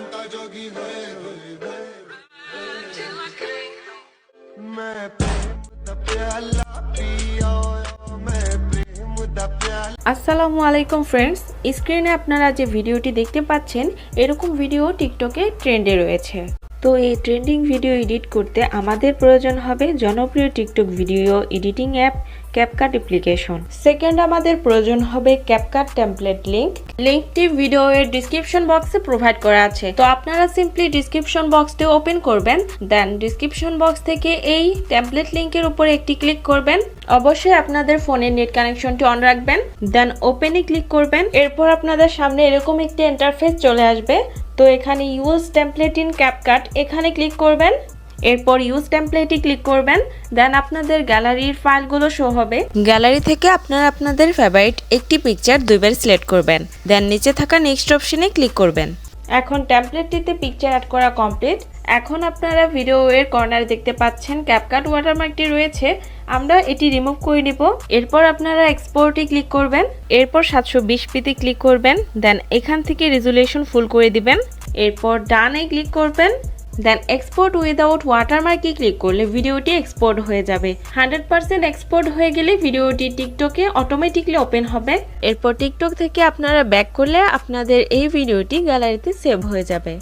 रामता जोगी मैं प्रेम दा प्याला पिया मैं प्रेम दा प्याला। আসসালামু আলাইকুম ফ্রেন্ডস, স্ক্রিনে আপনারা যে ভিডিওটি দেখতে পাচ্ছেন এরকম ভিডিও টিকটকে ট্রেন্ডে রয়েছে। তো এই ট্রেন্ডিং ভিডিও এডিট করতে আমাদের প্রয়োজন হবে জনপ্রিয় TikTok video editing app CapCut application. Second আমাদের প্রয়োজন হবে ক্যাপকাট টেমপ্লেট লিঙ্কটি ভিডিওর ডেসক্রিপশন বক্সে প্রোভাইড করা আছে। তো আপনারা সিম্পলি ডেসক্রিপশন বক্সটি ওপেন করবেন, দেন ডেসক্রিপশন বক্স থেকে এই টেমপ্লেট লিঙ্কের উপরে একটি ক্লিক করবেন। অবশ্যই আপনাদের ফোনের নেট কানেকশনটি অন রাখবেন, দেন ওপেনে ক্লিক করবেন। এরপর আপনাদের সামনে এরকম একটি ইন্টারফেস চলে আসবে। তো এখানে ইউজ টেমপ্লেট ইন ক্যাপকাট এখানে ক্লিক করবেন। এরপর ইউজ টেমপ্লেটে ক্লিক করবেন, দেন আপনাদের গ্যালারির ফাইলগুলো শো হবে। গ্যালারি থেকে আপনারা আপনাদের ফেভারিট একটি পিকচার দুইবার সিলেক্ট করবেন, দেন নিচে থাকা নেক্সট অপশনে ক্লিক করবেন। এখন টেমপ্লেটটিতে পিকচার অ্যাড করা কমপ্লিট। এখন আপনারা ভিডিওর কর্নারে দেখতে পাচ্ছেন ক্যাপকাট ওয়াটারমার্কটি রয়েছে, আমরা এটি রিমুভ করে নিব। এরপর আপনারা এক্সপোর্টে ক্লিক করবেন, এরপর 720pতে ক্লিক করবেন, দেন এখান থেকে রেজুলেশন ফুল করে দিবেন। এরপর ডানে ক্লিক করবেন, দেন এক্সপোর্ট উইদাউট ওয়াটারমার্কে ক্লিক করলে ভিডিওটি এক্সপোর্ট হয়ে যাবে। 100% এক্সপোর্ট হয়ে গেলে ভিডিওটি টিকটকে অটোমেটিকলি ওপেন হবে। এরপর টিকটক থেকে আপনারা ব্যাক করলে আপনাদের এই ভিডিওটি গ্যালারিতে সেভ হয়ে যাবে।